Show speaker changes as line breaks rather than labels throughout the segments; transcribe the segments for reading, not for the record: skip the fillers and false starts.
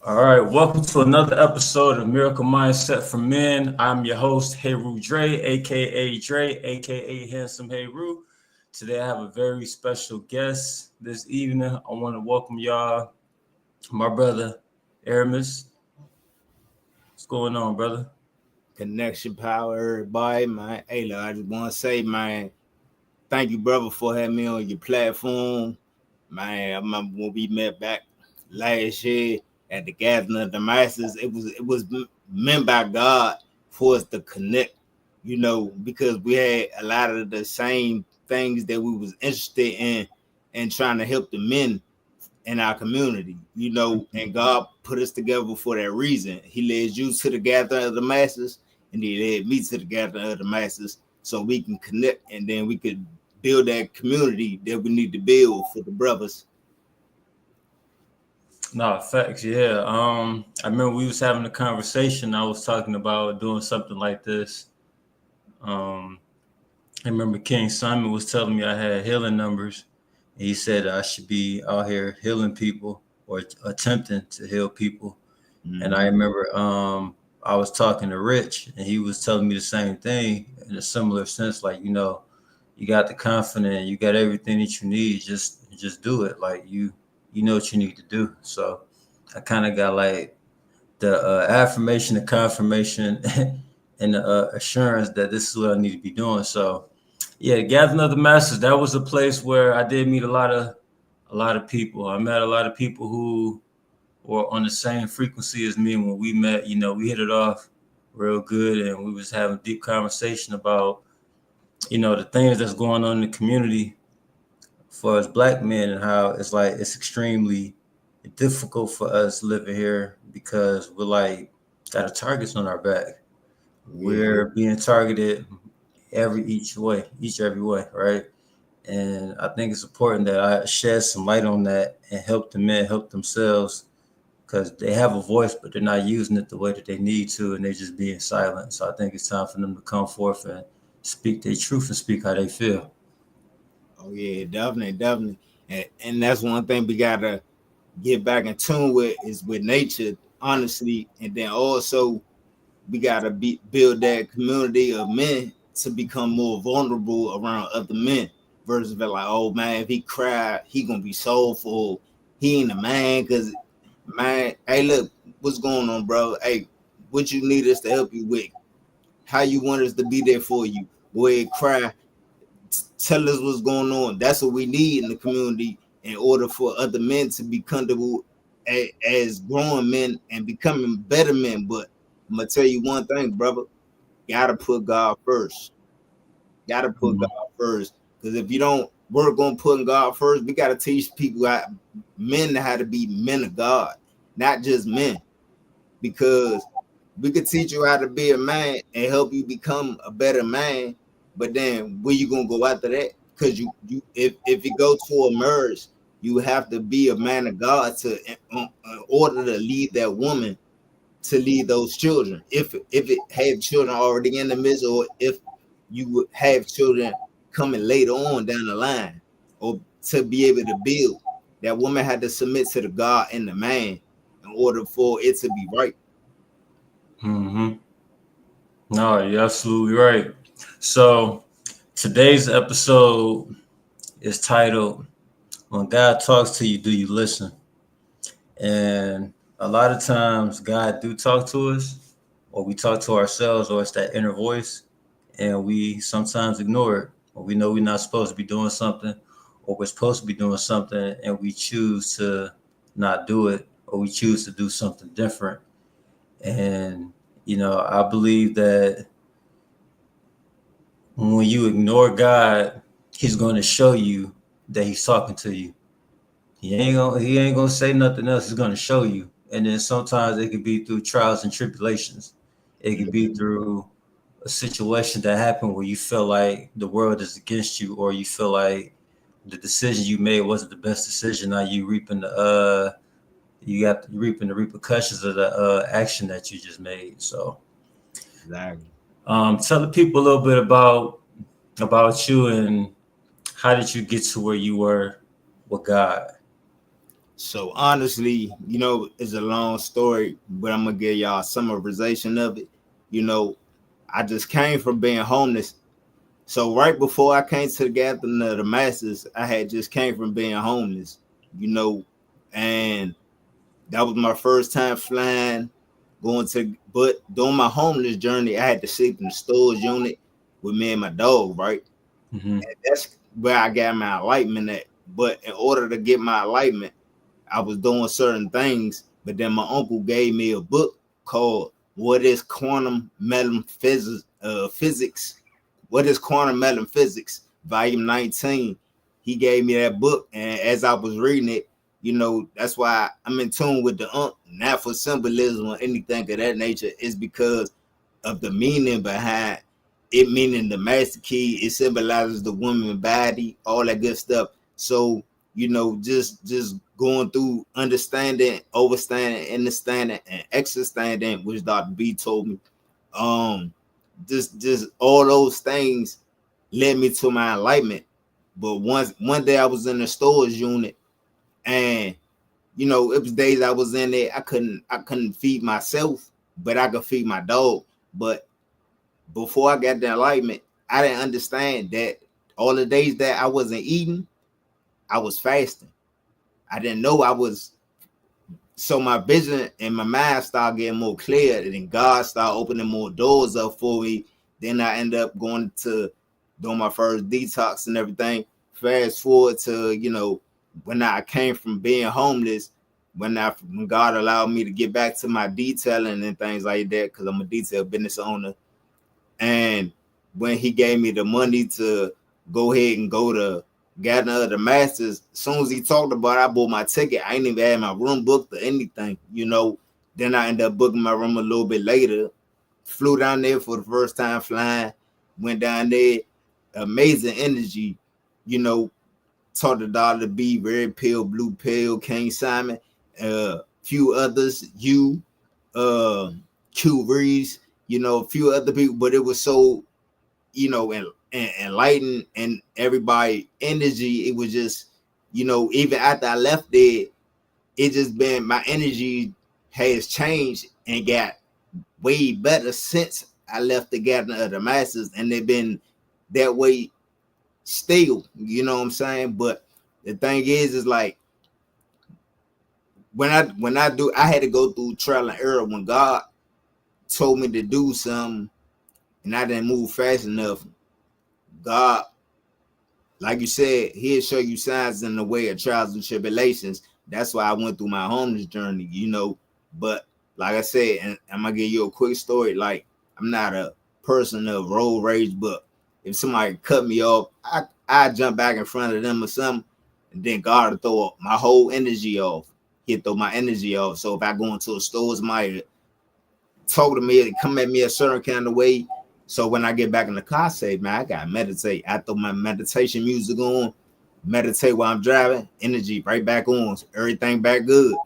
All right, welcome to another episode of Miracle Mindset for Men. I'm your host, Heru Dre, aka Dre, aka Handsome Heru. Today I have a very special guest this evening. I want to welcome y'all, my brother, Aramis. What's going on, brother?
Connection power, everybody, man. Hey, look, I just want to say, man, thank you, brother, for having me on your platform. Man, I remember when we met back last year at the Gathering of the Masters. It was meant by God for us to connect, because we had a lot of the same things that we was interested in and trying to help the men in our community, and God put us together for that reason. He led you to the Gathering of the Masses, and he led me to the Gathering of the Masses so we can connect and then we could build that community that we need to build for the brothers.
No, facts, yeah. I remember we was having a conversation. I was talking about doing something like this. Um, I remember King Simon was telling me I had healing numbers. He said I should be out here healing people or attempting to heal people. And I remember I was talking to Rich, and he was telling me the same thing in a similar sense. Like, you got the confidence, you got everything that you need. Just do it. Like you know what you need to do. So I kind of got like the affirmation, the confirmation, and the assurance that this is what I need to be doing. So yeah, Gathering of the Masters, that was a place where I did meet a lot of people. I met a lot of people who were on the same frequency as me. And when we met, we hit it off real good, and we was having deep conversation about, the things that's going on in the community for us black men, and how it's like it's extremely difficult for us living here because we're like got a targets on our back.
Yeah,
We're being targeted every way, right? And I think it's important that I shed some light on that and help the men help themselves because they have a voice, but they're not using it the way that they need to, and they're just being silent. So I think it's time for them to come forth and speak their truth and speak how they feel.
oh yeah, definitely. And that's one thing we gotta get back in tune with is with nature, honestly, and then also we gotta build that community of men to become more vulnerable around other men versus be like, oh man, if he cried, he gonna be soulful. He ain't a man, cause man, hey, look, what's going on, bro? Hey, what you need us to help you with? How you want us to be there for you? Go ahead, cry. Tell us what's going on. That's what we need in the community in order for other men to be comfortable as growing men and becoming better men. But I'm gonna tell you one thing, brother. Gotta put God first. Gotta put
Mhm.
God first. Because if you don't work on putting God first, we gotta teach people men how to be men of God, not just men. Because we could teach you how to be a man and help you become a better man, but then where you gonna go after that? Because you if you go to a marriage, you have to be a man of God to in order to lead that woman to lead those children. If it have children already in the midst, or if you would have children coming later on down the line, or to be able to build, that woman had to submit to the God and the man in order for it to be right.
Mhm. No, you're absolutely right. So today's episode is titled "When God Talks to You, Do You Listen?" And a lot of times, God do talk to us, or we talk to ourselves, or it's that inner voice, and we sometimes ignore it, or we know we're not supposed to be doing something, or we're supposed to be doing something, and we choose to not do it, or we choose to do something different. And I believe that when you ignore God, He's going to show you that He's talking to you. He ain't gonna say nothing else. He's gonna show you. And then sometimes it could be through trials and tribulations. It could be through a situation that happened where you feel like the world is against you, or you feel like the decision you made wasn't the best decision. Now you reaping the repercussions of the action that you just made. So
Exactly.
tell the people a little bit about you, and how did you get to where you were with God?
So honestly, it's a long story, but I'm gonna give y'all a summarization of it. You know, I just came from being homeless. So right before I came to the gathering of the masses, I had just came from being homeless, you know, and that was my first time flying, but during my homeless journey, I had to sleep in the storage unit with me and my dog, right?
Mm-hmm.
And that's where I got my enlightenment at. But in order to get my enlightenment, I was doing certain things, but then my uncle gave me a book called "What Is Quantum Metaphysics?" Physics. What is quantum metaphysics? Volume 19. He gave me that book, and as I was reading it, that's why I'm in tune with the not for symbolism or anything of that nature. It's because of the meaning behind it, meaning the master key. It symbolizes the woman body, all that good stuff. So just going through understanding, overstanding, understanding, and understanding, which Dr. B told me. Just all those things led me to my enlightenment. But one day I was in the storage unit, and it was days I was in there. I couldn't feed myself, but I could feed my dog. But before I got the enlightenment, I didn't understand that all the days that I wasn't eating, I was fasting. I didn't know I was. So my vision and my mind started getting more clear, and then God started opening more doors up for me. Then I ended up going to doing my first detox and everything. Fast forward to when I came from being homeless, when God allowed me to get back to my detailing and things like that, because I'm a detail business owner. And when He gave me the money to go ahead and go to Gathering of the Masters, as soon as He talked about it, I bought my ticket. I ain't even had my room booked or anything. Then I ended up booking my room a little bit later. Flew down there for the first time flying. Went down there, amazing energy. Taught the daughter to be red pill, blue pill, King Simon, few others, Q Reeves, a few other people, but it was so, and enlightened, and everybody energy. It was just, even after I left there, it just been my energy has changed and got way better since I left the Gathering of the Masses, and they've been that way still. You know what I'm saying? But the thing is like I had to go through trial and error when God told me to do something and I didn't move fast enough. God, like you said, He'll show you signs in the way of trials and tribulations. That's why I went through my homeless journey, But like I said, and I'm gonna give you a quick story. Like, I'm not a person of road rage, but if somebody cut me off, I jump back in front of them or something, and then God will throw my whole energy off. He'll throw my energy off. So if I go into a store, somebody talk to me and come at me a certain kind of way. So when I get back in the car, I say, man, I gotta meditate. I throw my meditation music on, meditate while I'm driving, energy right back on, everything back good.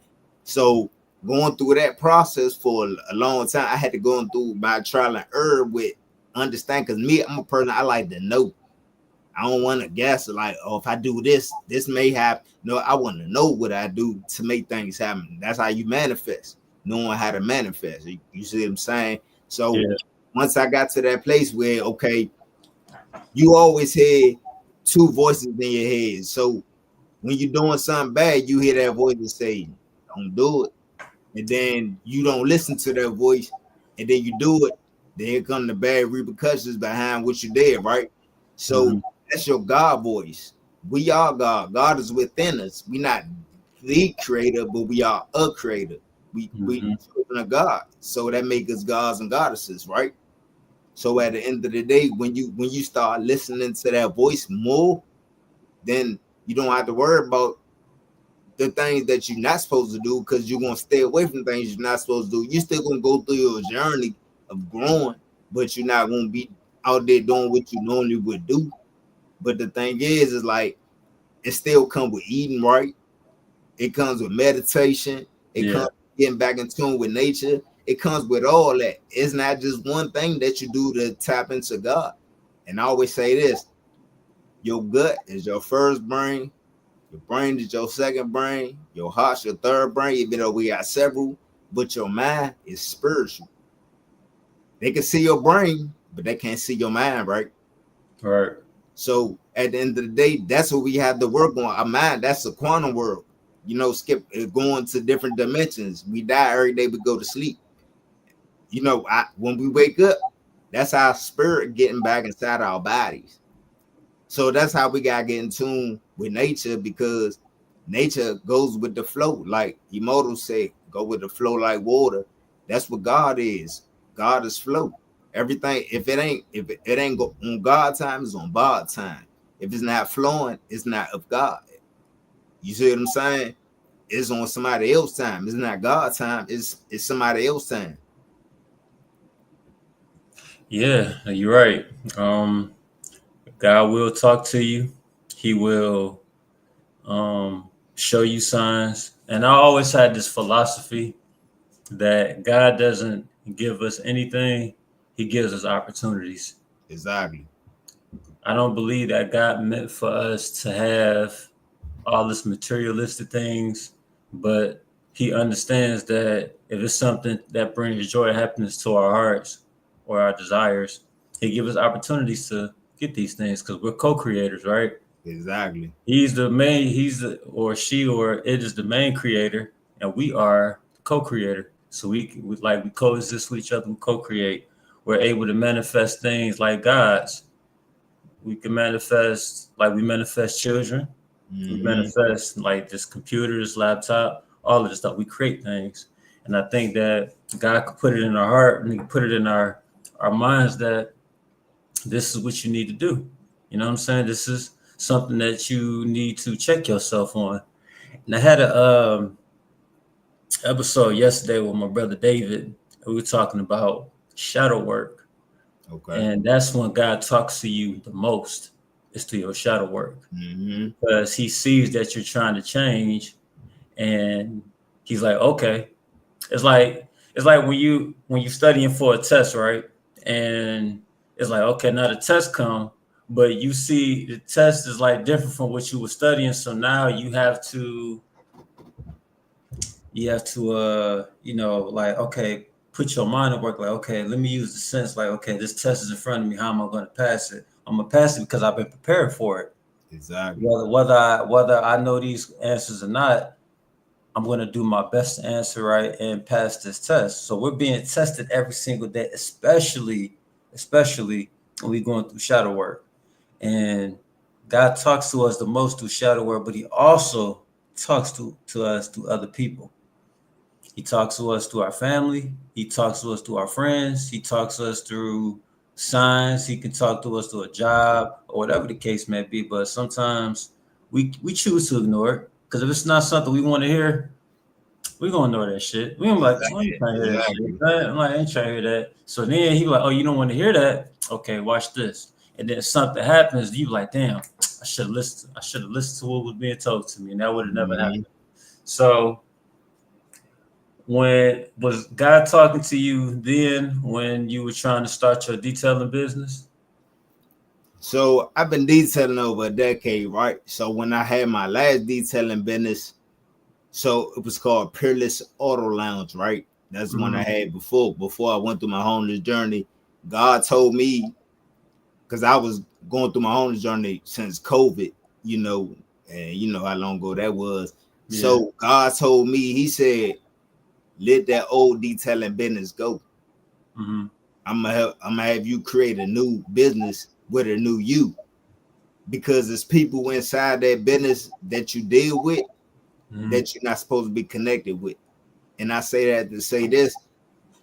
So going through that process for a long time, I had to go through my trial and error with understand, because me, I'm a person, I like to know. I don't want to guess like, oh, if I do this, this may happen. No, I want to know what I do to make things happen. That's how you manifest, knowing how to manifest. You see what I'm saying? So
Yeah.
once I got to that place where, okay, you always hear two voices in your head. So when you're doing something bad, you hear that voice that say, don't do it. And then you don't listen to that voice, and then you do it. Then here come the bad repercussions behind what you did, right? So
Mm-hmm.
that's your God voice. We are God. God is within us. We not the creator, but we are a creator. We
Mm-hmm.
children of God. So that makes us gods and goddesses, right? So at the end of the day, when you start listening to that voice more, then you don't have to worry about the things that you're not supposed to do, because you're gonna stay away from things you're not supposed to do. You're still gonna go through your journey of growing, but you're not gonna be out there doing what you normally would do. But the thing is like it still comes with eating right. It comes with meditation. It
Yeah.
comes with getting back in tune with nature. It comes with all that. It's not just one thing that you do to tap into God. And I always say this: your gut is your first brain, Your brain is your second brain. Your heart's your third brain, even though we got several. But your mind is spiritual. They can see your brain, but they can't see your mind, right?
Right.
So at the end of the day, that's what we have to work on. Our mind, that's the quantum world. You know, skip going to different dimensions. We die every day we go to sleep. You know, when we wake up, that's our spirit getting back inside our bodies. So that's how we gotta get in tune with nature, because nature goes with the flow. Like Immortals say, go with the flow like water. That's what God is. God is flow. Everything, if it ain't go on God time, it's on God time. If it's not flowing, it's not of God. You see what I'm saying? It's on somebody else's time. It's not God time. It's somebody else's time.
Yeah, you're right. God will talk to you. He will show you signs. And I always had this philosophy that God doesn't give us anything, He gives us opportunities.
Exactly.
I don't believe that God meant for us to have all this materialistic things, but He understands that if it's something that brings joy and happiness to our hearts or our desires, He gives us opportunities to get these things because we're co-creators, right?
Exactly.
He's the or she or it is the main creator, and we are the co-creator. So we coexist with each other, we co-create. We're able to manifest things like God's. We can manifest like we manifest children. We
Mm-hmm.
manifest like this computer, this laptop, all of this stuff. We create things. And I think that God could put it in our heart and He could put it in our minds that this is what you need to do. You know what I'm saying? This is something that you need to check yourself on. And I had a episode yesterday with my brother David. We were talking about shadow work.
Okay.
And that's when God talks to you the most, is through your shadow work.
Mm-hmm.
Because He sees that you're trying to change and He's like, okay. It's like when you studying for a test, right? And it's like, okay, now the test come, but you see the test is like different from what you were studying. So now you have to like, okay, put your mind at work, like, okay, let me use the sense, like, okay, this test is in front of me. How am I going to pass it? I'm gonna pass it because I've been prepared for it.
Exactly.
Whether I know these answers or not, I'm going to do my best to answer right and pass this test. So we're being tested every single day, especially when we're going through shadow work. And God talks to us the most through shadow work, but He also talks to us through other people. He talks to us through our family. He talks to us through our friends. He talks to us through signs. He can talk to us through a job or whatever the case may be. But sometimes we choose to ignore it because if it's not something we want to hear, we gonna know that shit. We gonna be like, I ain't trying to hear that shit.
Exactly.
I'm like, I ain't trying to hear that. So then he like, oh, you don't want to hear that? Okay, watch this. And then something happens, you like, damn, I should have listened. I should have listened to what was being told to me, and that would have never
Mm-hmm.
happened. So when was God talking to you then when you were trying to start your detailing business?
So I've been detailing over a decade, right? So when I had my last detailing business, so it was called Peerless Auto Lounge, right? That's the one I
Mm-hmm.
had before I went through my homeless journey. God told me, because I was going through my homeless journey since COVID, you know, and you know how long ago that was.
Yeah.
So God told me, He said, let that old detailing business go.
Mm-hmm.
I'm gonna have you create a new business with a new you, because there's people inside that business that you deal with
Mm-hmm.
that you're not supposed to be connected with. And I say that to say this,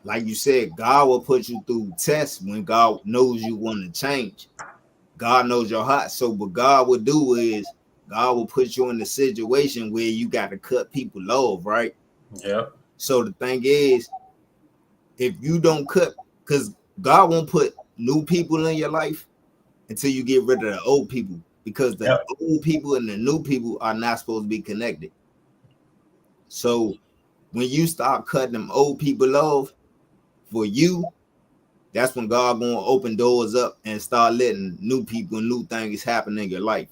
like you said, God will put you through tests when God knows you want to change. God knows your heart. So what God will do is God will put you in a situation where you got to cut people off, right?
Yep.
So the thing is, if you don't cut, because God won't put new people in your life until you get rid of the old people, because the
Yep.
old people and the new people are not supposed to be connected. So when you start cutting them old people off for you, that's when God gonna open doors up and start letting new people, new things happen in your life.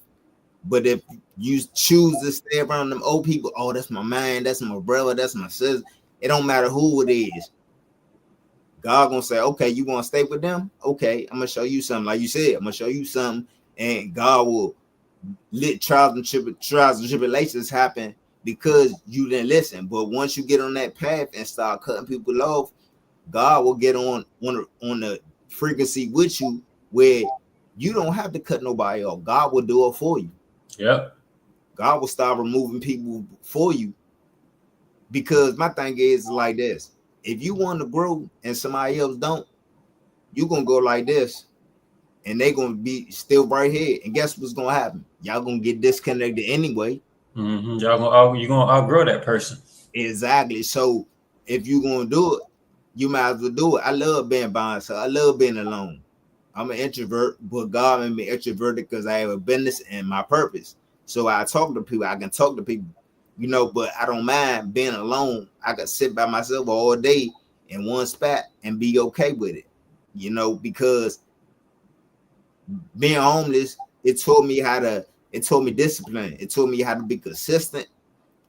But if you choose to stay around them old people, oh, that's my man, that's my brother, that's my sister. It don't matter who it is. God gonna say, okay, you want to stay with them? Okay, I'm gonna show you something. Like you said, I'm gonna show you something, and God will let trials and tribulations happen because you didn't listen. But once you get on that path and start cutting people off, God will get on the frequency with you where you don't have to cut nobody off. God will do it for you.
Yep.
God will start removing people for you. Because my thing is like this: if you want to grow and somebody else don't, you're gonna go like this, and they're gonna be still right here. And guess what's gonna happen? Y'all gonna get disconnected anyway.
Mm-hmm. You're gonna outgrow that person.
Exactly. So if you're gonna do it, you might as well do it. I love being by myself. I love being alone. I'm an introvert, but God made me introverted because I have a business and my purpose. So I talk to people. I can talk to people, but I don't mind being alone. I can sit by myself all day in one spot and be okay with it, because being homeless, it taught me discipline. It taught me how to be consistent,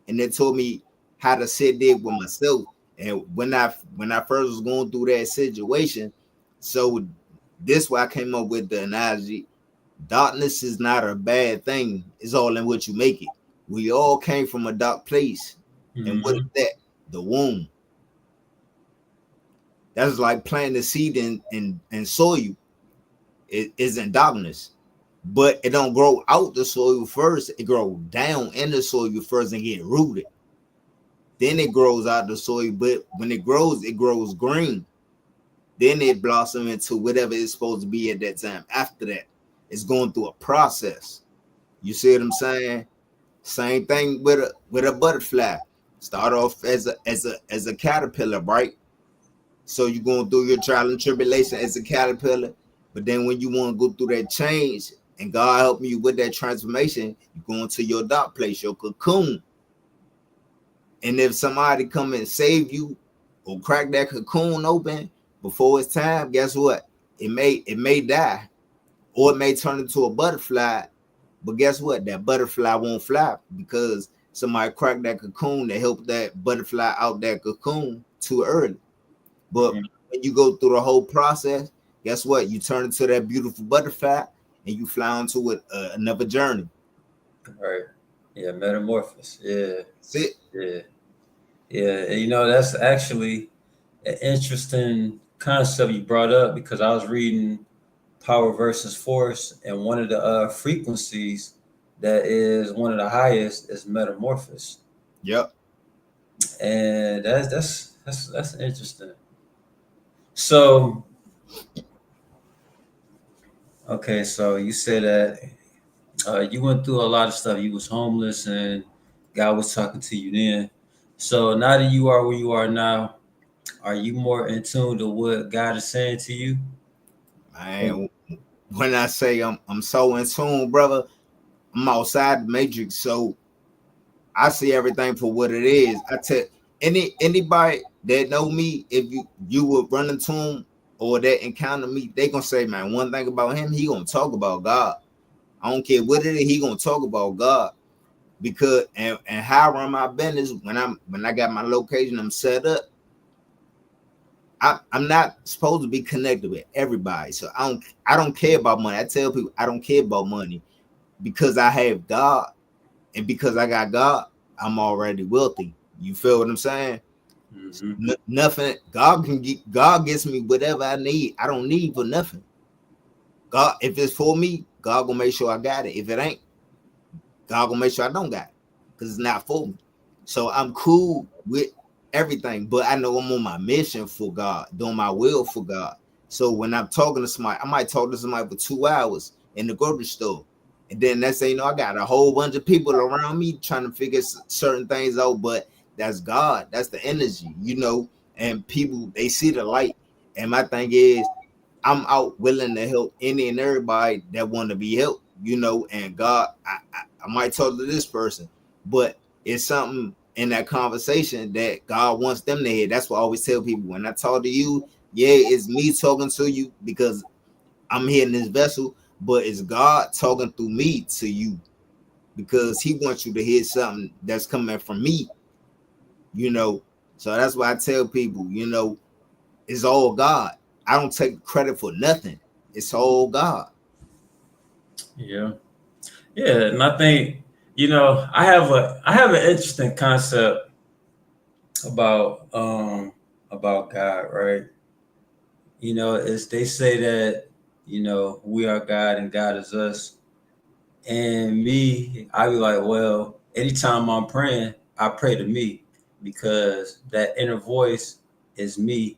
and it taught me how to sit there with myself. And when I first was going through that situation, so this why I came up with the analogy: darkness is not a bad thing. It's all in what you make it. We all came from a dark place. Mm-hmm. And what is that? The womb. That's like planting the seed in soil. It is in darkness. But it don't grow out the soil first. It grows down in the soil first and get rooted. Then it grows out the soil. But when it grows green. Then it blossoms into whatever it's supposed to be at that time. After that, it's going through a process. You see what I'm saying? Same thing with a butterfly. Start off as a caterpillar, right? So you're going through your trial and tribulation as a caterpillar, but then when you want to go through that change and God helping you with that transformation, you're going to your dark place, your cocoon. And if somebody come and save you or crack that cocoon open before it's time, guess what? It may die, or it may turn into a butterfly. But guess what? That butterfly won't fly because somebody cracked that cocoon to help that butterfly out that cocoon too early. But when you go through the whole process, guess what? You turn into that beautiful butterfly and you fly onto another journey.
Right. Yeah, metamorphosis. Yeah.
That's it.
Yeah. Yeah. That's actually an interesting concept you brought up because I was reading Power versus Force, and one of the frequencies that is one of the highest is metamorphosis.
Yep.
And that's interesting. So, okay, so you said that you went through a lot of stuff. You was homeless, and God was talking to you then. So now that you are where you are now, are you more in tune to what God is saying to you?
When I say I'm so in tune, brother, I'm outside the matrix, so I see everything for what it is. I tell anybody that know me, if you would run into him or that encounter me, they gonna say, man, one thing about him, he gonna talk about God. I don't care what it is, he gonna talk about God. Because and how I run my business when I got my location, I'm set up. I'm not supposed to be connected with everybody, so I don't care about money. I tell people I don't care about money because I have God, and because I got God, I'm already wealthy. You feel what I'm saying? Mm-hmm. Nothing. God gets me whatever I need. I don't need for nothing. God, if it's for me, God gonna make sure I got it. If it ain't, God gonna make sure I don't got it because it's not for me. So I'm cool with everything, but I know I'm on my mission for God, doing my will for God. So when I'm talking to somebody, I might talk to somebody for 2 hours in the grocery store. And then next thing you know, I got a whole bunch of people around me trying to figure certain things out, but that's God. That's the energy, and people, they see the light. And my thing is, I'm out willing to help any and everybody that want to be helped, and God, I might talk to this person, but it's something in that conversation that God wants them to hear. That's what I always tell people when I talk to you. Yeah, it's me talking to you because I'm here in this vessel, but it's God talking through me to you. because he wants you to hear something that's coming from me, you know. So that's why I tell people, you know, it's all God. I don't take credit for nothing. It's all God.
Yeah. Yeah. And I think, I have an interesting concept about about God, right? It's they say that, we are God and God is us. And me, I be like, well, anytime I'm praying, I pray to me because that inner voice is me,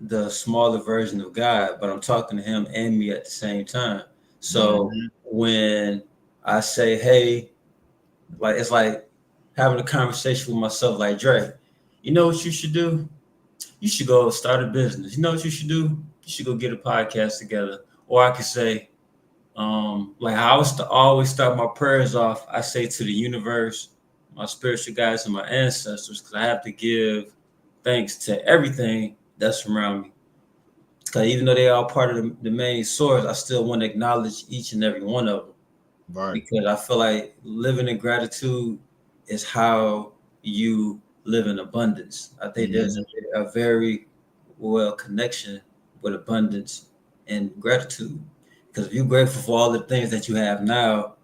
the smaller version of God, but I'm talking to him and me at the same time. So
Mm-hmm.
when I say, hey, like it's like having a conversation with myself, like Dre, you know what you should do? You should go start a business. You know what you should do? You should go get a podcast together. Or I could say, like I was to always start my prayers off, I say to the universe, my spiritual guides, and my ancestors, because I have to give thanks to everything that's around me. Because even though they are part of the main source, I still want to acknowledge each and every one of them.
Right.
Because I feel like living in gratitude is how you live in abundance. I think there's
Mm-hmm.
a very well connection with abundance and gratitude. Because if you're grateful for all the things that you have now,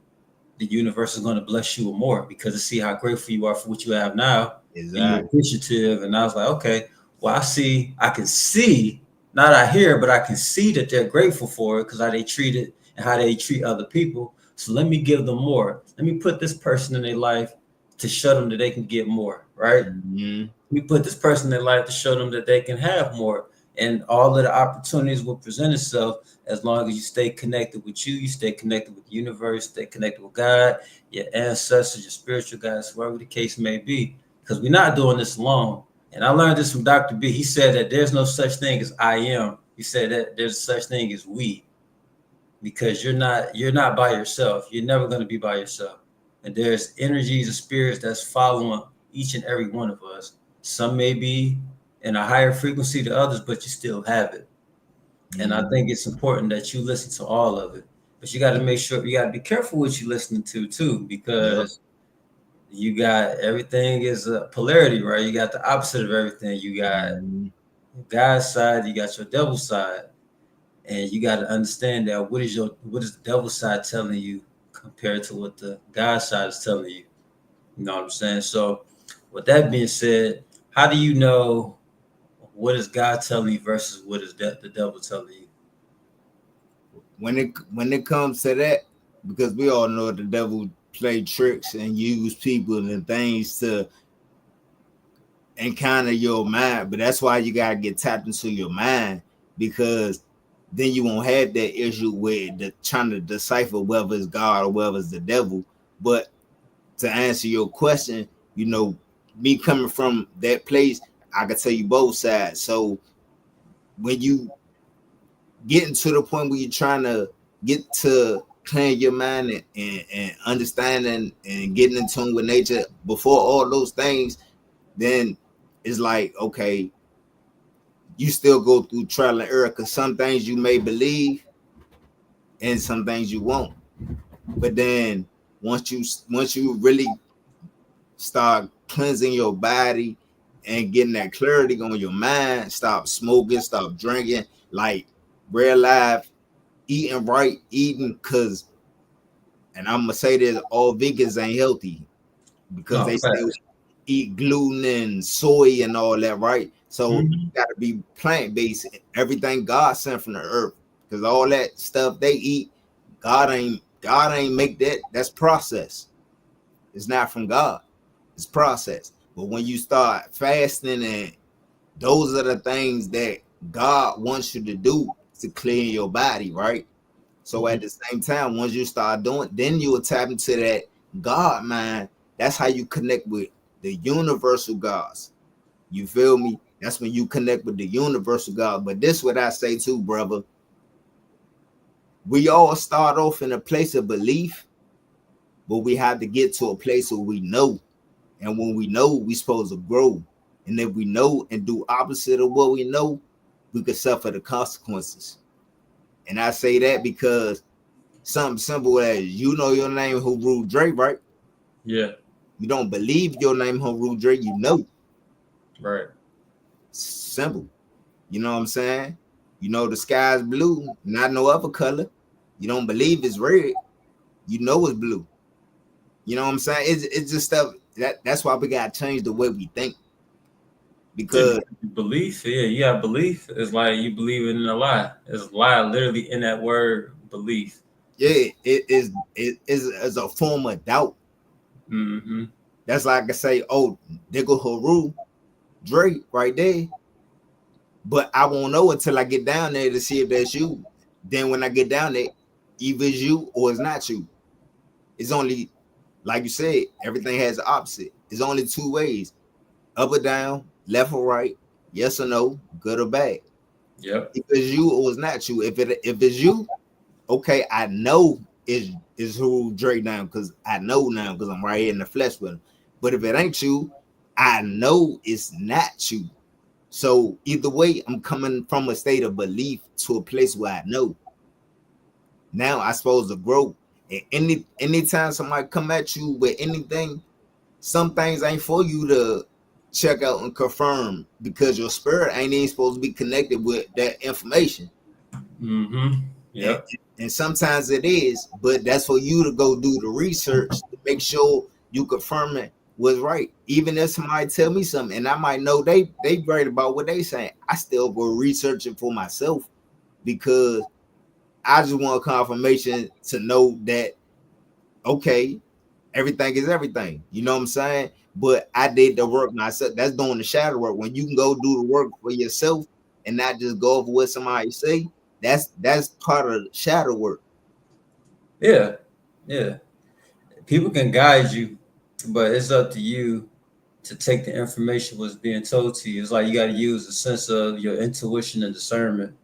the universe is going to bless you with more because to see how grateful you are for what you have now and you're
Exactly.
appreciative. And I was like, okay, well, I can see, not I hear, but I can see that they're grateful for it because how they treat it and how they treat other people. So let me give them more. Let me put this person in their life to show them that they can get more, right?
Mm-hmm.
We put this person in their life to show them that they can have more. And all of the opportunities will present itself as long as you stay connected with you stay connected with the universe, stay connected with God, your ancestors, your spiritual guides, whatever the case may be. Because we're not doing this alone. And I learned this from Dr. B. He said that there's no such thing as I am. He said that there's such thing as we, because you're not by yourself. You're never going to be by yourself. And there's energies and spirits that's following each and every one of us. Some may be in a higher frequency to others, but you still have it. And I
Mm-hmm.
think it's important that you listen to all of it. But you got to make sure you got to be careful what you're listening to too,
Yep.
because you got everything is a polarity, right? You got the opposite of everything. You got
Mm-hmm.
God's side, you got your devil's side, and you got to understand that what is the devil's side telling you compared to what the God side is telling you. You know what I'm saying? So, with that being said, how do you know what is God telling you versus what is the devil telling you?
When it comes to that, because we all know the devil play tricks and use people and things to encounter your mind, but that's why you gotta get tapped into your mind, because then you won't have that issue with the trying to decipher whether it's God or whether it's the devil. But to answer your question, you know, me coming from that place, I can tell you both sides. So when you getting to the point where you're trying to get to clear your mind and understanding and getting in tune with nature before all those things, then it's like, okay, you still go through trial and error, because some things you may believe and some things you won't. But then once you really start cleansing your body and getting that clarity on your mind, stop smoking, stop drinking, like real life, eating right, eating, because, and I'm gonna say this, all vegans ain't healthy because
No,
they still
facts.
eat gluten and soy and all that, right? So you
Mhm.
gotta be plant-based, everything God sent from the earth, because all that stuff they eat, God ain't make that. That's process. It's not from God. It's process. But when you start fasting, and those are the things that God wants you to do to clean your body, right? So at
Mhm.
the same time, once you start doing, then you will tap into that God mind. That's how you connect with the universal gods. You feel me? That's when you connect with the universal God. But this what I say too, brother. We all start off in a place of belief, but we have to get to a place where we know. And when we know, we supposed to grow. And if we know and do opposite of what we know, we could suffer the consequences. And I say that because something simple as you know your name Haru Drake, right?
Yeah.
You don't believe your name Haru Drake, you know.
Right.
Simple. You know what I'm saying? You know the sky's blue, not no other color. You don't believe it's red, you know it's blue. You know what I'm saying? It's just stuff that's why we gotta change the way we think.
Yeah,
Because
belief. Yeah, you got belief. It's like you believe in a lie. It's a lie literally in that word belief.
yeah, it is a form of doubt.
Mm-hmm.
That's like I say, oh, there go Haru Drake right there. But I won't know until I get down there to see if that's you. Then when I get down there, either it's you or it's not you. It's only like you said, everything has the opposite. It's only two ways: up or down, left or right, yes or no, good or bad.
Yep.
If it's you or it's not you. If it's you, okay, I know is who Drake now because I know now because I'm right here in the flesh with him. But if it ain't you, I know it's not you. So either way, I'm coming from a state of belief to a place where I know. Now I supposed to grow. And anytime somebody come at you with anything, some things ain't for you to check out and confirm because your spirit ain't even supposed to be connected with that information.
Mm-hmm.
And,
Yep.
and sometimes it is, but that's for you to go do the research to make sure you confirm it was right. Even if somebody tell me something and I might know they right about what they saying, I still go research it for myself because I just want confirmation to know that okay, everything is everything. You know what I'm saying? But I did the work myself. That's doing the shadow work. When you can go do the work for yourself and not just go over what somebody say, that's part of the shadow work.
Yeah. Yeah. People can guide you, but it's up to you to take the information what's being told to you. It's like you got to use a sense of your intuition and discernment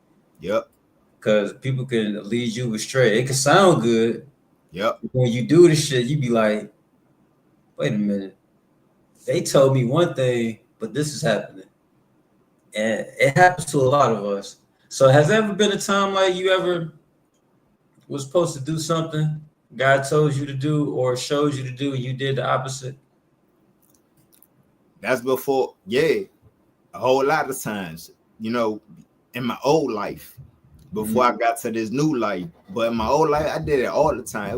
Yep.
because people can lead you astray. It can sound good.
Yep.
When you do the shit, you be like, wait a minute. They told me one thing, but this is happening. And it happens to a lot of us. So has there ever been a time like you ever was supposed to do something God told you to do or showed you to do and you did the opposite?
That's before, yeah, a whole lot of times, you know, in my old life, before I got to this new life. But in my old life, I did it all the time.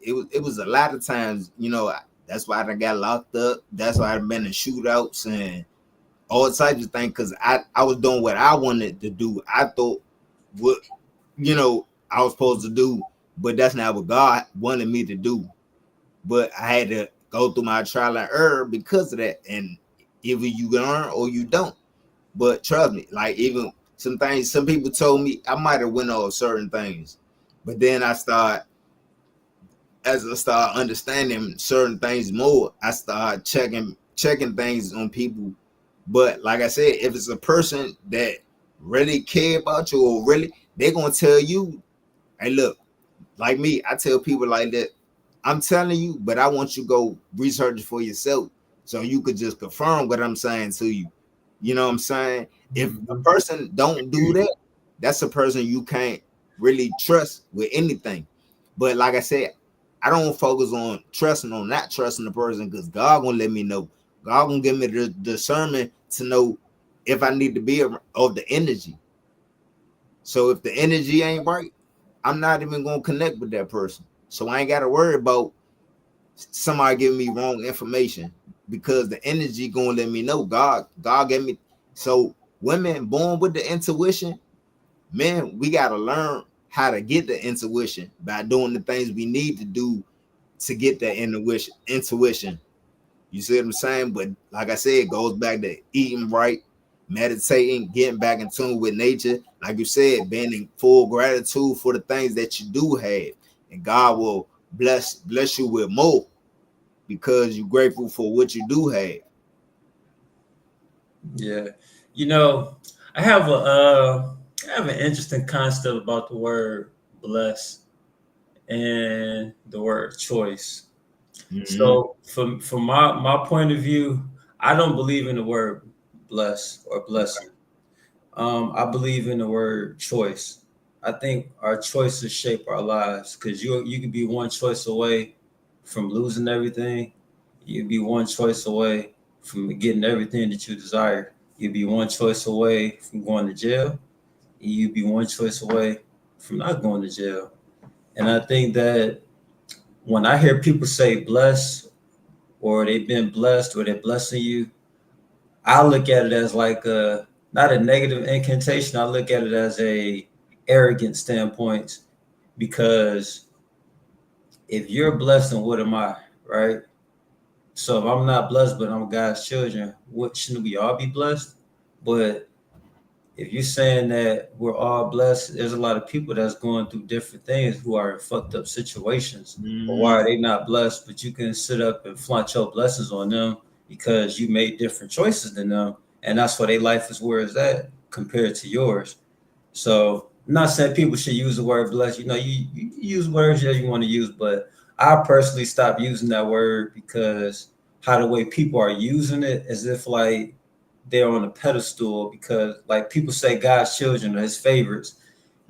It was a lot of times, you know, that's why I got locked up. That's why I've been in shootouts and all types of things because I was doing what I wanted to do. I thought what I was supposed to do, but that's not what God wanted me to do. But I had to go through my trial and error because of that. And either you learn or you don't. But trust me, like even some things, some people told me I might have went off certain things, but then as I start understanding certain things more, I start checking things on people. But like I said, if it's a person that really care about you or really, they're gonna tell you, hey, look, like me, I tell people like that, I'm telling you, but I want you to go research it for yourself so you could just confirm what I'm saying to you. You know what I'm saying? If a
Mhm.
person don't do that, that's a person you can't really trust with anything. But like I said, I don't focus on trusting or not trusting the person because God gonna let me know. God gonna give me the discernment to know if I need to be of the energy. So if the energy ain't right, I'm not even gonna connect with that person. So I ain't gotta worry about somebody giving me wrong information because the energy gonna let me know. God gave me. So women born with the intuition, man, we gotta learn how to get the intuition by doing the things we need to do to get that intuition. You see what I'm saying? But like I said, it goes back to eating right, meditating, getting back in tune with nature. Like you said, being in full gratitude for the things that you do have. And God will bless you with more because you're grateful for what you do have.
Yeah. You know, I have an interesting concept about the word bless and the word choice.
Mm-hmm.
So from my point of view, I don't believe in the word bless or blessing. I believe in the word choice. I think our choices shape our lives because you could be one choice away from losing everything. You'd be one choice away from getting everything that you desire. You'd be one choice away from going to jail. You'd be one choice away from not going to jail. And I think that when I hear people say bless or they've been blessed or they're blessing you, I look at it as like a not a negative incantation. I look at it as a arrogant standpoint because if you're blessed, then what am I, right? So if I'm not blessed, but I'm God's children, what shouldn't we all be blessed? But if you're saying that we're all blessed, there's a lot of people that's going through different things who are in fucked up situations. But why are they not blessed? But you can sit up and flaunt your blessings on them because you made different choices than them. And that's why their life is where it's at compared to yours. So I'm not saying people should use the word blessed. You use words that you want to use, but I personally stopped using that word because how the way people are using it as if like they're on a pedestal because like people say God's children are his favorites.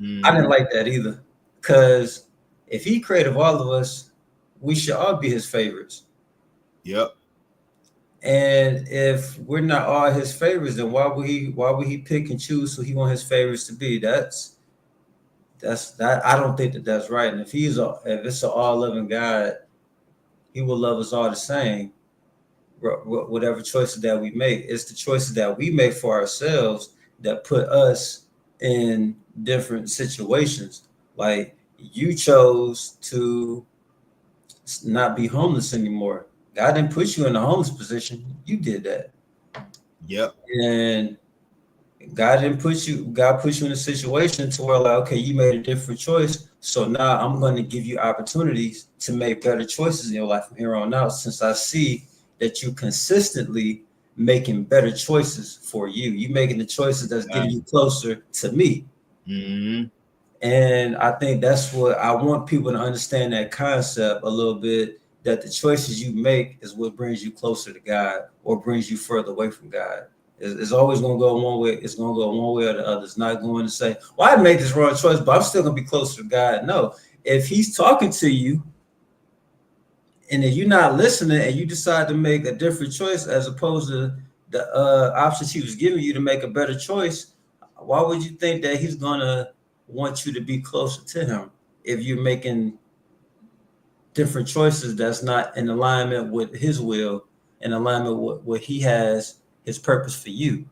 I didn't like that either. Because if he created all of us, we should all be his favorites.
Yep.
And if we're not all his favorites, then why would he pick and choose who he want his favorites to be? That's that I don't think that that's right. And if it's an all loving God, he will love us all the same. Whatever choices that we make, it's the choices that we make for ourselves that put us in different situations. Like you chose to not be homeless anymore. God didn't put you in a homeless position. You did that.
Yep.
And God put you in a situation to where like, okay, you made a different choice. So now I'm going to give you opportunities to make better choices in your life from here on out, since I see that you consistently making better choices for you. You making the choices that's getting you closer to me.
Mm-hmm.
And I think that's what I want people to understand, that concept a little bit, that the choices you make is what brings you closer to God or brings you further away from God. It's always going to go one way. It's going to go one way or the other. It's not going to say, well, I made this wrong choice, but I'm still going to be closer to God. No, if he's talking to you and if you're not listening and you decide to make a different choice as opposed to the options he was giving you to make a better choice, why would you think that he's going to want you to be closer to him if you're making different choices that's not in alignment with his will, in alignment with what he has, his purpose for you?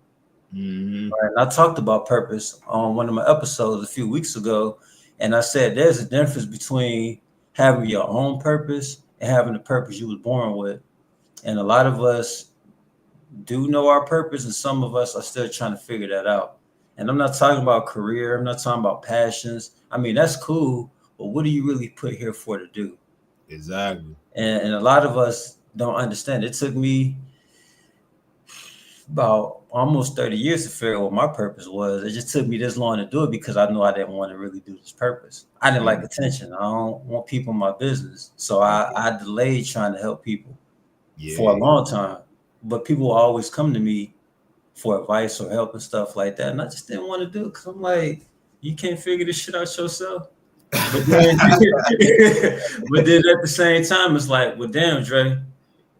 Mm-hmm.
Right. I talked about purpose on one of my episodes a few weeks ago, and I said there's a difference between having your own purpose and having the purpose you was born with. And a lot of us do know our purpose, and some of us are still trying to figure that out. And I'm not talking about career. I'm not talking about passions. I mean, that's cool, but what are you really put here for to do?
Exactly.
And a lot of us don't understand. It took me about almost 30 years to figure out what my purpose was. It just took me this long to do it because I knew I didn't want to really do this purpose. I didn't like attention. I don't want people in my business. So I delayed trying to help people for a long time. But people will always come to me for advice or help and stuff like that. And I just didn't want to do it because I'm like, you can't figure this shit out yourself. But then, but then at the same time, it's like, well, damn, Dre,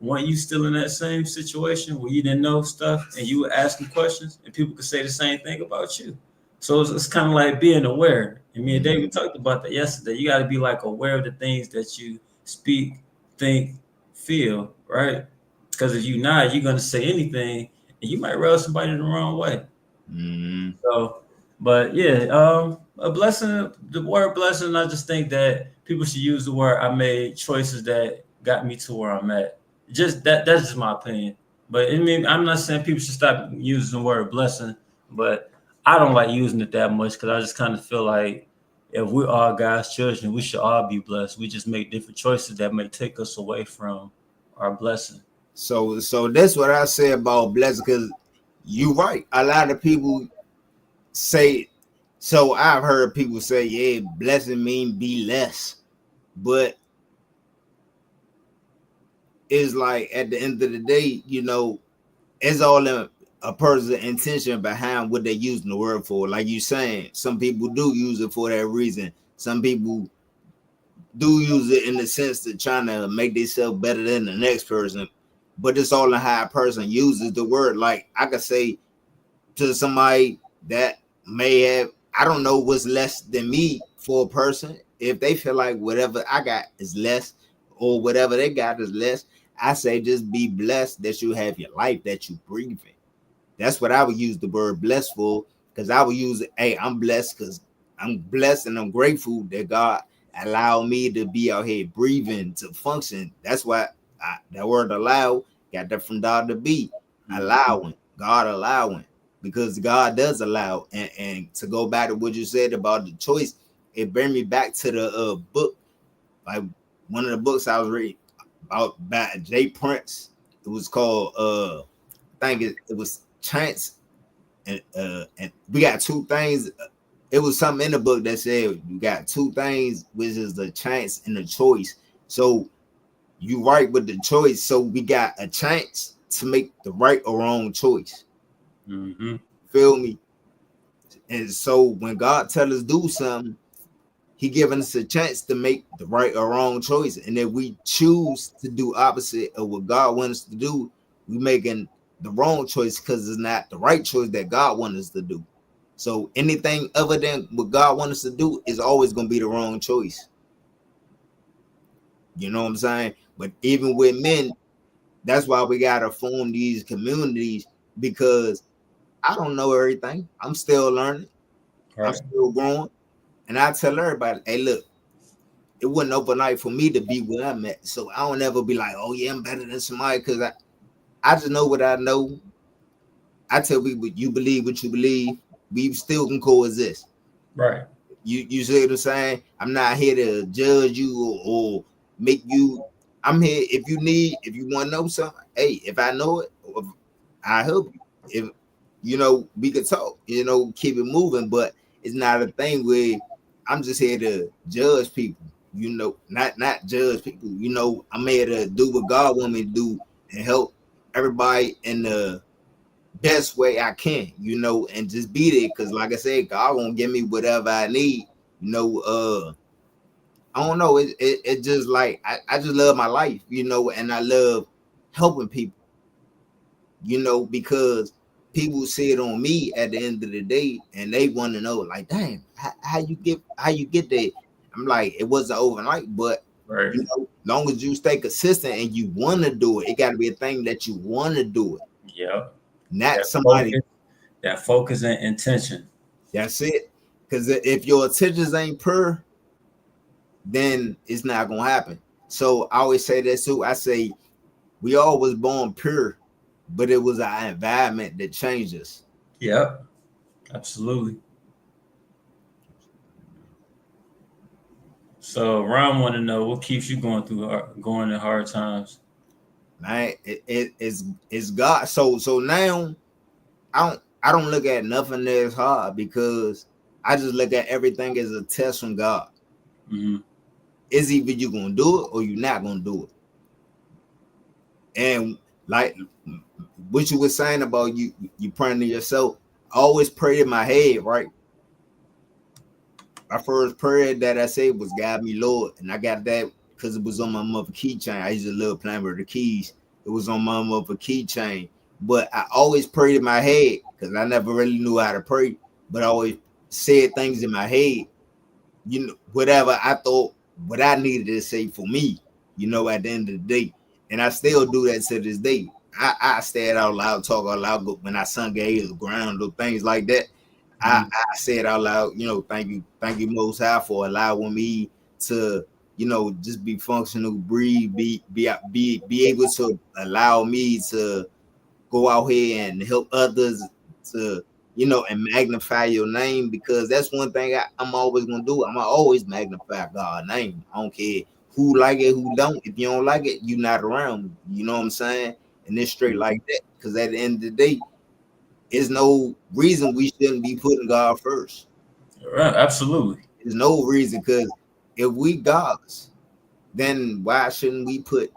weren't you still in that same situation where you didn't know stuff and you were asking questions and people could say the same thing about you? So it's kind of like being aware. And me and David talked about that yesterday. You got to be like aware of the things that you speak, think, feel, right? Because if you're not, you're going to say anything and you might rub somebody the wrong way.
Mm-hmm.
So, but yeah, a blessing, the word blessing, I just think that people should use the word I made choices that got me to where I'm at. Just that's just my opinion. But I mean, I'm not saying people should stop using the word blessing, but I don't like using it that much because I just kind of feel like if we're all God's children, we should all be blessed. We just make different choices that may take us away from our blessing.
So that's what I say about blessing, because you're right. A lot of people say, so I've heard people say, yeah, blessing mean be less. But it's like at the end of the day, it's all in a person's intention behind what they're using the word for. Like you saying, some people do use it for that reason. Some people do use it in the sense that trying to make themselves better than the next person. But it's all in how a person uses the word. Like I could say to somebody that may have, I don't know what's less than me for a person. If they feel like whatever I got is less or whatever they got is less, I say just be blessed that you have your life, that you breathing. That's what I would use the word blessed for, because I would use it, hey, I'm blessed because I'm blessed and I'm grateful that God allowed me to be out here breathing, to function. That's why that word allow got that from God to be, allowing, God allowing, because God does allow. And to go back to what you said about the choice, it bring me back to the book, like one of the books I was reading about by Jay Prince. It was called I think it was Chance, and we got two things. It was something in the book that said you got two things, which is the chance and the choice. So you right with the choice. So we got a chance to make the right or wrong choice.
Mm-hmm.
Feel me? And so when God tells us do something, He giving us a chance to make the right or wrong choice. And if we choose to do opposite of what God wants us to do, we making the wrong choice because it's not the right choice that God wants us to do. So anything other than what God wants us to do is always going to be the wrong choice. You know what I'm saying? But even with men, that's why we got to form these communities, because I don't know everything. I'm still learning.
Right.
I'm still growing. And I tell everybody, hey, look, it wasn't overnight for me to be where I'm at. So I don't ever be like, oh, yeah, I'm better than somebody, because I just know what I know. I tell people, you believe what you believe. We still can coexist.
Right.
You see what I'm saying? I'm not here to judge you or make you. I'm here if you want to know something. Hey, if I know it, I help you. If we could talk. Keep it moving. But it's not a thing where I'm just here to judge people. Not judge people. I'm here to do what God want me to do and help everybody in the best way I can, and just be there. Because like I said, God won't give me whatever I need. I don't know. It just like I just love my life, and I love helping people, because people see it on me at the end of the day, and they want to know, like, damn, how you get there. I'm like, it wasn't overnight, but
right.
Long as you stay consistent and you want to do it, it got to be a thing that you want to do it.
Yeah.
Not
that
somebody.
That focus and intention.
That's it. Because if your intentions ain't pure, then it's not gonna happen. So I always say that too. I say we all was born pure, but it was our environment that changed us.
Yep. Absolutely. So Ron want to know what keeps you going in hard times.
Man, it's God. So now I don't look at nothing as hard, because I just look at everything as a test from God.
Mm-hmm.
It's either you gonna do it or you're not gonna do it. And like what you were saying about you praying to yourself, I always pray in my head, right? My first prayer that I said was "God me Lord," and I got that because it was on my mother keychain. I used to love playing with the keys. It was on my mother keychain. But I always prayed in my head because I never really knew how to pray. But I always said things in my head, whatever I thought, what I needed to say for me, at the end of the day. And I still do that to this day. I say it out loud, talk out loud, but when I sung Gaze Ground or things like that, I say it out loud, thank you Most High for allowing me to, just be functional, breathe, be able to allow me to go out here and help others to, and magnify your name, because that's one thing I'm always gonna do. I'm gonna always magnify God's name. I don't care who like it, who don't. If you don't like it, you're not around me. You know what I'm saying? And it's straight like that. Because at the end of the day, there's no reason we shouldn't be putting God first.
Right, absolutely.
There's no reason, because if we gods, then why shouldn't we put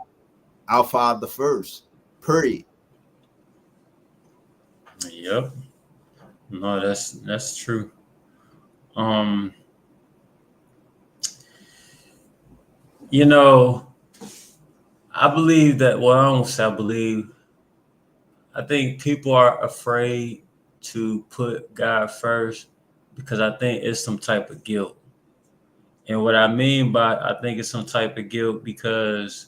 our Father first? Period.
Yep. No, that's true. Um, you know, I believe that. Well, I don't say I believe. I think people are afraid to put God first because I think it's some type of guilt. And what I mean by I think it's some type of guilt because,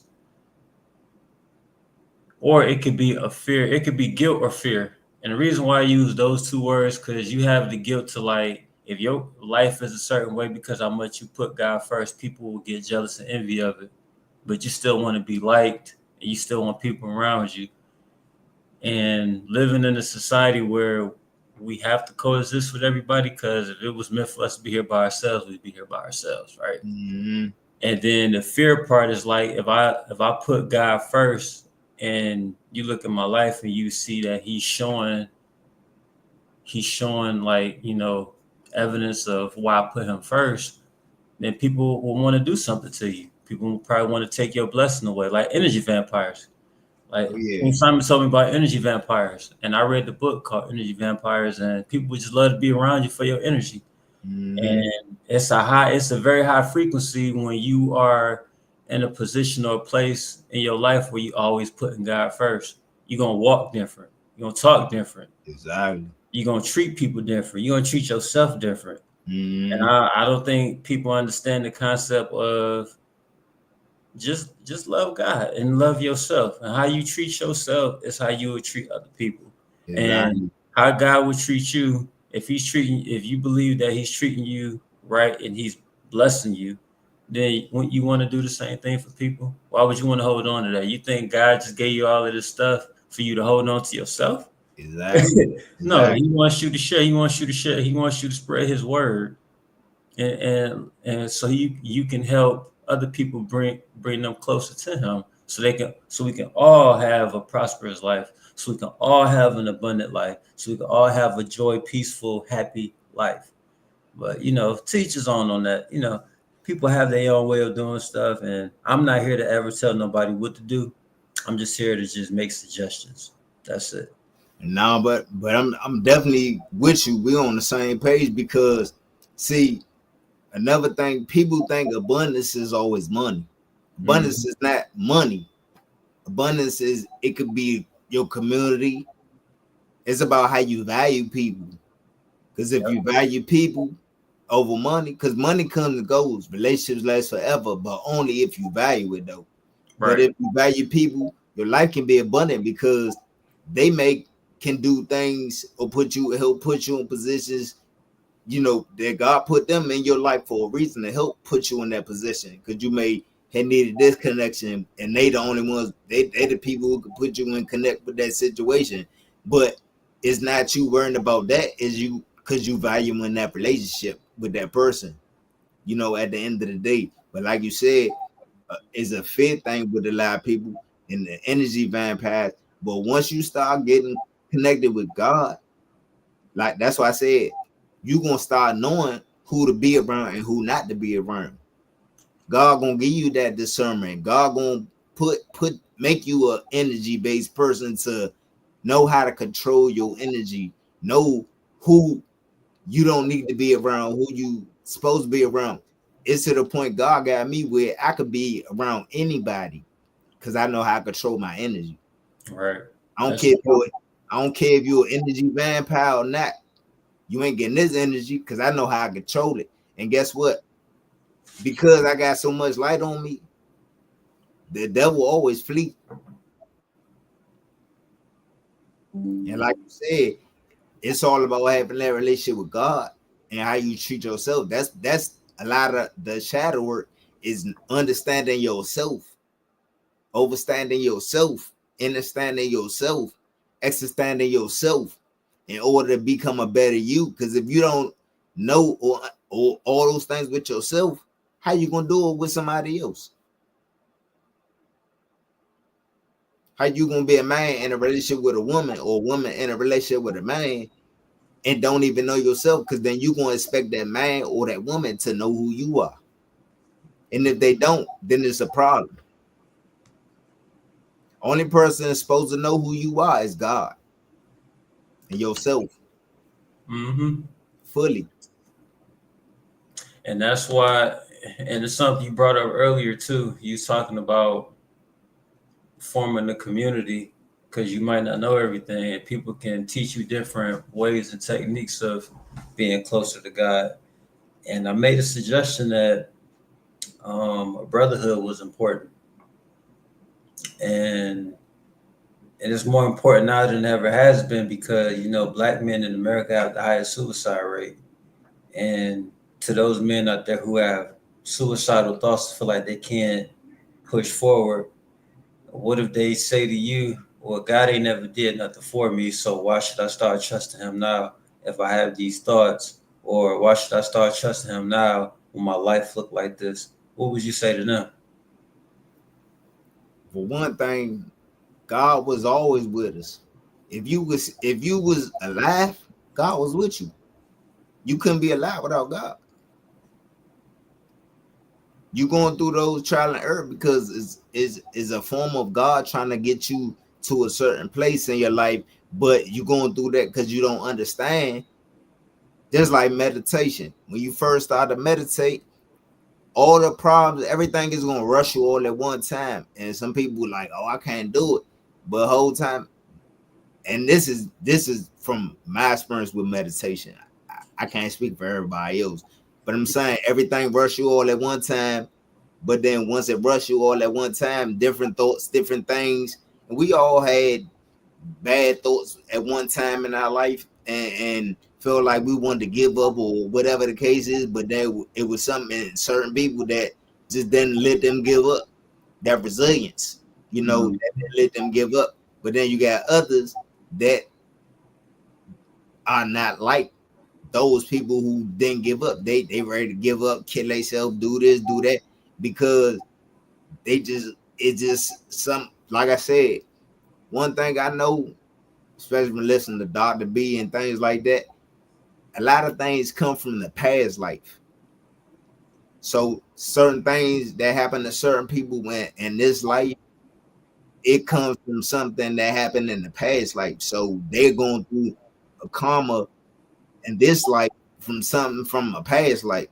or it could be a fear. It could be guilt or fear. And the reason why I use those two words because you have the guilt to like if your life is a certain way because how much you put God first, people will get jealous and envy of it. But you still want to be liked and you still want people around you. And living in a society where we have to coexist with everybody because if it was meant for us to be here by ourselves, we'd be here by ourselves, right?
Mm-hmm.
And then the fear part is like if I put God first and you look at my life and you see that he's showing like, evidence of why I put him first, then people will want to do something to you. People will probably want to take your blessing away, like energy vampires. Like
Oh yeah.
when Simon told me about energy vampires, and I read the book called Energy Vampires, and people would just love to be around you for your energy.
Mm-hmm.
And it's a very high frequency when you are in a position or a place in your life where you always putting God first. You're gonna walk different. You're gonna talk different.
Exactly.
You're gonna treat people different. You're gonna treat yourself different. And
Mm-hmm.
I don't think people understand the concept of just love God and love yourself. And how you treat yourself is how you would treat other people. And
Exactly.
how God would treat you if you believe that he's treating you right and he's blessing you, then wouldn't you want to do the same thing for people? Why would you want to hold on to that? You think God just gave you all of this stuff for you to hold on to yourself?
Exactly.
No,
Exactly.
he wants you to share. He wants you to share. He wants you to spread his word and so you can help other people bring them closer to him so we can all have a prosperous life, so we can all have an abundant life, so we can all have a joy, peaceful, happy life. But teachers on that. People have their own way of doing stuff, and I'm not here to ever tell nobody what to do. I'm just here to just make suggestions. That's it.
No, but I'm definitely with you. We're on the same page because see, another thing, people think abundance is always money. Abundance
Mhm.
is not money. Abundance is it could be your community. It's about how you value people. Because if you value people over money, because money comes and goes, relationships last forever, but only if you value it though. But
Right.
if you value people, your life can be abundant because they can do things or help put you in positions, that God put them in your life for a reason to help put you in that position. Because you may have needed this connection, and they the only ones, they the people who could put you in connect with that situation. But it's not you worrying about that, is you because you value in that relationship with that person, at the end of the day. But like you said, is a fit thing with a lot of people in the energy vampires. But once you start getting connected with God, like that's why I said you gonna start knowing who to be around and who not to be around. God gonna give you that discernment. God gonna make you a energy based person to know how to control your energy, know who you don't need to be around, who you supposed to be around. It's to the point God got me where I could be around anybody because I know how to control my energy.
Right.
I don't
That's
care if you're I don't care if you're an energy vampire or not. You ain't getting this energy because I know how I control it. And guess what? Because I got so much light on me, the devil always flee. And like you said, it's all about having that relationship with God and how you treat yourself. That's a lot of the shadow work is understanding yourself, overstanding yourself, understanding yourself, understanding yourself in order to become a better you. Because if you don't know or all those things with yourself, how you gonna do it with somebody else? How you gonna be a man in a relationship with a woman or a woman in a relationship with a man and don't even know yourself? Because then you gonna expect that man or that woman to know who you are. And if they don't, then it's a problem. Only person that's supposed to know who you are is God. and yourself
Mm-hmm.
fully.
And that's why, and it's something you brought up earlier too. You was talking about forming a community because you might not know everything, and people can teach you different ways and techniques of being closer to God. And I made a suggestion that a brotherhood was important, and it is more important now than it ever has been because black men in America have the highest suicide rate, and to those men out there who have suicidal thoughts, feel like they can't push forward. What if they say to you, well, God ain't never did nothing for me, so why should I start trusting him now if I have these thoughts? Or why should I start trusting him now when my life look like this? What would you say to them?
For one thing, God was always with us. If you was alive, God was with you. You couldn't be alive without God. You going through those trial and error because it's a form of God trying to get you to a certain place in your life, but you going through that because you don't understand. Just like meditation. When you first start to meditate, all the problems, everything is gonna rush you all at one time. And some people like, oh, I can't do it. But the whole time, and this is from my experience with meditation. I can't speak for everybody else, but I'm saying everything rush you all at one time. But then once it rush you all at one time, different thoughts, different things, and we all had bad thoughts at one time in our life, and feel like we wanted to give up or whatever the case is. But then it was something in certain people that just didn't let them give up. That resilience,
Mm-hmm.
that didn't let them give up. But then you got others that are not like those people who didn't give up. They ready to give up, kill themselves, do this, do that, because it's just some, like I said, one thing I know, especially when listening to Dr. B and things like that, a lot of things come from the past life. So certain things that happen to certain people when in this life, it comes from something that happened in the past life. So they're going through a karma in this life from something from a past life.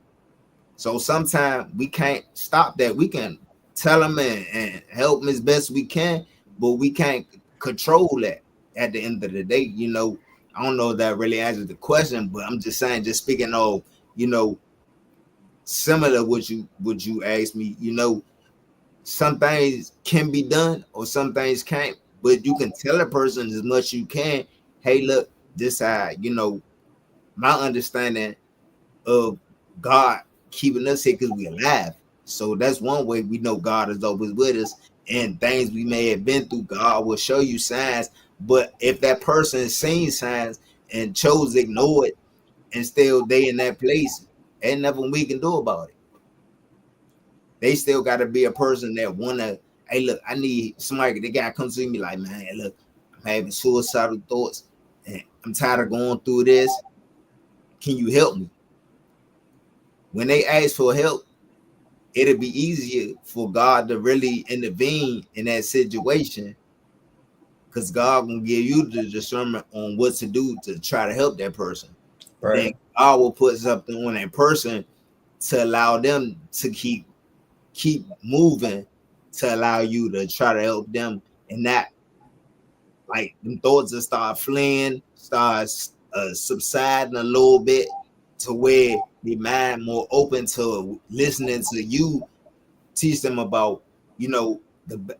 So sometimes we can't stop that. We can tell them and help them as best we can, but we can't control that at the end of the day. I don't know if that really answers the question, but I'm just saying, just speaking of, you know, similar what you asked me, some things can be done or some things can't, but you can tell a person as much you can, hey, look, this my understanding of God keeping us here because we're alive. So that's one way we know God is always with us. And things we may have been through, God will show you signs. But if that person has seen signs and chose to ignore it and still they in that place, ain't nothing we can do about it. They still got to be a person that wanna, hey, look, I need somebody. They gotta come see me like, man, look, I'm having suicidal thoughts and I'm tired of going through this. Can you help me? When they ask for help, it'll be easier for God to really intervene in that situation because God will give you the discernment on what to do to try to help that person. And then
Right.
God will put something on that person to allow them to keep moving, to allow you to try to help them, and not like them thoughts that start fleeing, starts subsiding a little bit to where the mind more open to listening to you teach them about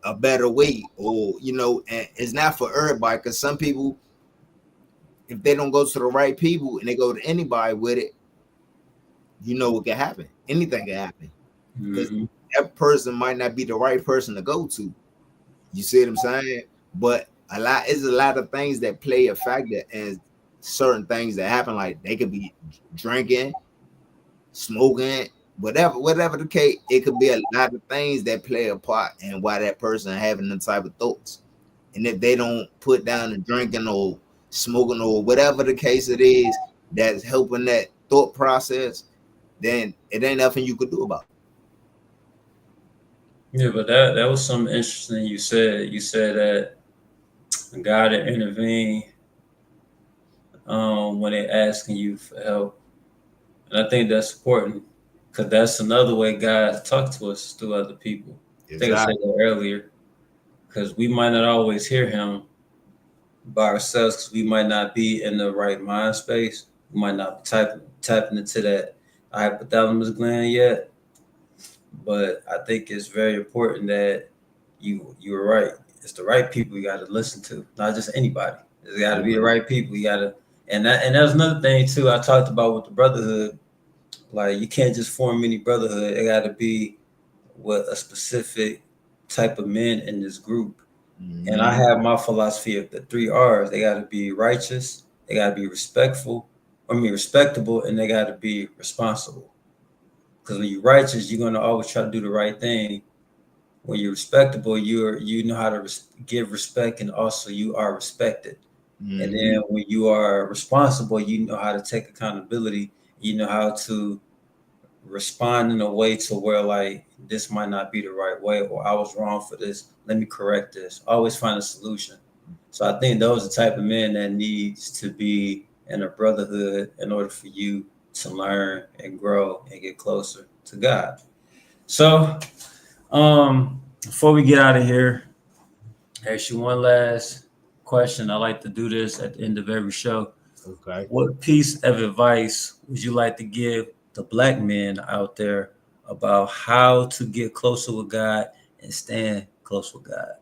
a better way, or and it's not for everybody because some people, if they don't go to the right people and they go to anybody with it, what can happen, anything can happen because
Mm-hmm.
that person might not be the right person to go to. You see what I'm saying? But it's a lot of things that play a factor, and certain things that happen, like they could be drinking, smoking, whatever the case, it could be a lot of things that play a part in why that person having them type of thoughts. And if they don't put down the drinking or smoking or whatever the case it is that's helping that thought process, then it ain't nothing you could do about it.
Yeah, but that was something interesting you said. You said that God had intervened when they're asking you for help. And I think that's important because that's another way God talks to us through other people. I think I said
Exactly.
that earlier because we might not always hear Him by ourselves because we might not be in the right mind space. We might not be tapping into that hypothalamus gland yet. But I think it's very important that you're right. It's the right people you got to listen to, not just anybody. It's got to be the right people. You got to, and that was another thing too. I talked about with the brotherhood. Like you can't just form any brotherhood. It got to be with a specific type of men in this group. And I have my philosophy of the three R's. They got to be righteous. They got to be respectable, and they got to be responsible. Because when you're righteous, you're gonna always try to do the right thing. When you're respectable, you know how to give respect, and also you are respected. And then when you are responsible, you know how to take accountability. You know how to respond in a way to where like this might not be the right way, or I was wrong for this. Let me correct this. Always find a solution. So I think those are the type of men that needs to be in a brotherhood in order for you to learn and grow and get closer to God. So before we get out of here, actually one last question. I like to do this at the end of every show.
Okay.
What piece of advice would you like to give the black men out there about how to get closer with God and stand close with God?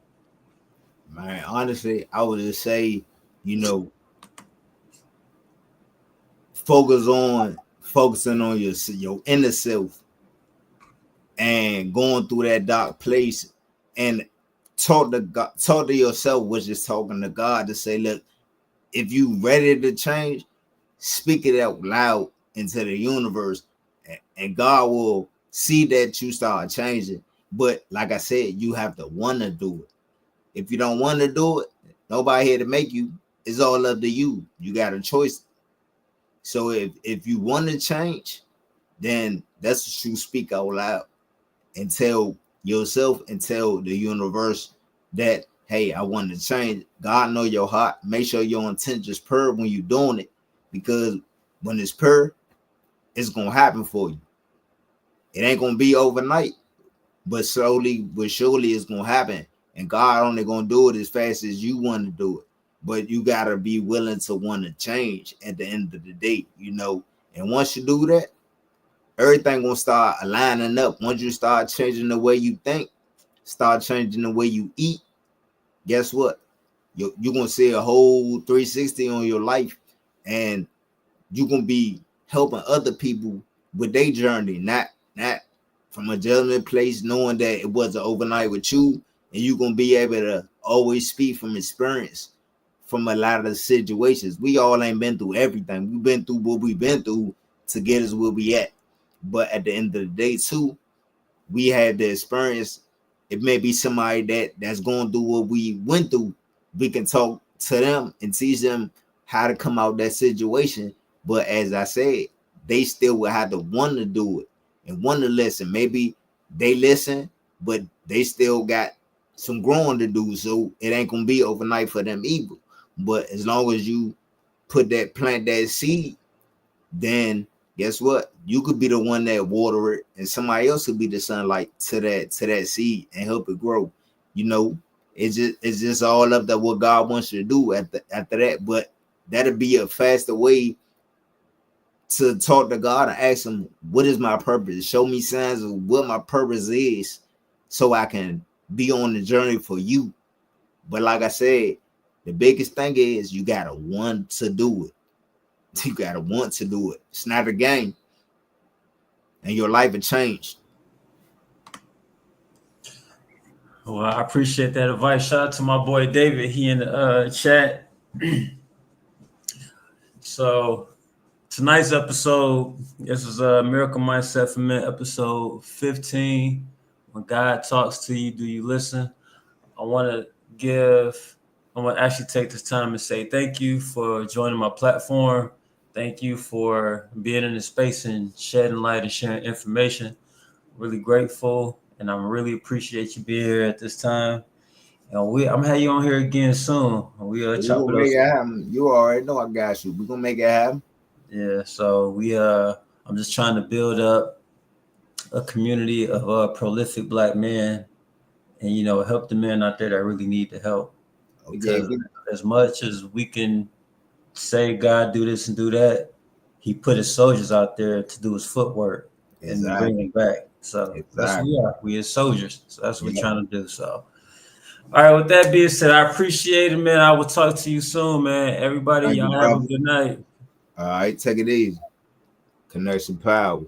Man, honestly, I would just say, you know, focusing on your inner self and going through that dark place and talk to yourself, which is talking to God to say, look, if you ready to change, speak it out loud into the universe, and God will see that you start changing. But like I said, you have to want to do it. If you don't want to do it, nobody here to make you. It's all up to you. You got a choice. So if you want to change, then that's what you speak out loud and tell yourself and tell the universe that, hey, I want to change. God know your heart. Make sure your intent is pure when you're doing it, because when it's pure, it's gonna happen for you. It ain't gonna be overnight, but slowly but surely it's gonna happen. And God only gonna do it as fast as you want to do it. But you gotta be willing to want to change at the end of the day, you know. And once you do that, everything gonna start aligning up. Once you start changing the way you think, start changing the way you eat, guess what? You're gonna see a whole 360 on your life, and you're gonna be helping other people with their journey, not from a judgment place, knowing that it wasn't overnight with you, and you're gonna be able to always speak from experience from a lot of the situations. We all ain't been through everything. We've been through what we've been through to get us where we at. But at the end of the day, too, we had the experience. It may be somebody that's going through what we went through. We can talk to them and teach them how to come out that situation. But as I said, they still will have to want to do it and want to listen. Maybe they listen, but they still got some growing to do. So it ain't gonna be overnight for them either. But as long as you plant that seed, then guess what? You could be the one that water it, and somebody else could be the sunlight to that seed and help it grow. You know, it's just all up to what God wants you to do after that. But that'll be a faster way to talk to God and ask Him, "What is my purpose? Show me signs of what my purpose is, so I can be on the journey for you." But like I said, the biggest thing is you gotta want to do it. You gotta want to do it. It's not a game, and your life will change.
Well, I appreciate that advice. Shout out to my boy David. He in the chat. So tonight's episode, this is a Miracle Mindset for Men, episode 15. When God talks to you, do you listen? I want to actually take this time and say thank you for joining my platform. Thank you for being in the space and shedding light and sharing information. Really grateful, and I'm really appreciate you being here at this time. And I'm gonna have you on here again soon. We
We
chop
gonna
it up.
make it happen. You already know I got you. We gonna make it happen.
Yeah. So I'm just trying to build up a community of prolific Black men, and help the men out there that really need the help.
Yeah,
Because as much as we can say God do this and do that, He put His soldiers out there to do His footwork and to bring
exactly.
them back. So that's what
Exactly.
we are. We as soldiers. So that's what we're
Yeah.
trying to do. So. All right, with that being said, I appreciate it, man. I will talk to you soon, man. Everybody,
Thank you,
y'all have a
brother.
good night.
All right, take it easy. Connection power.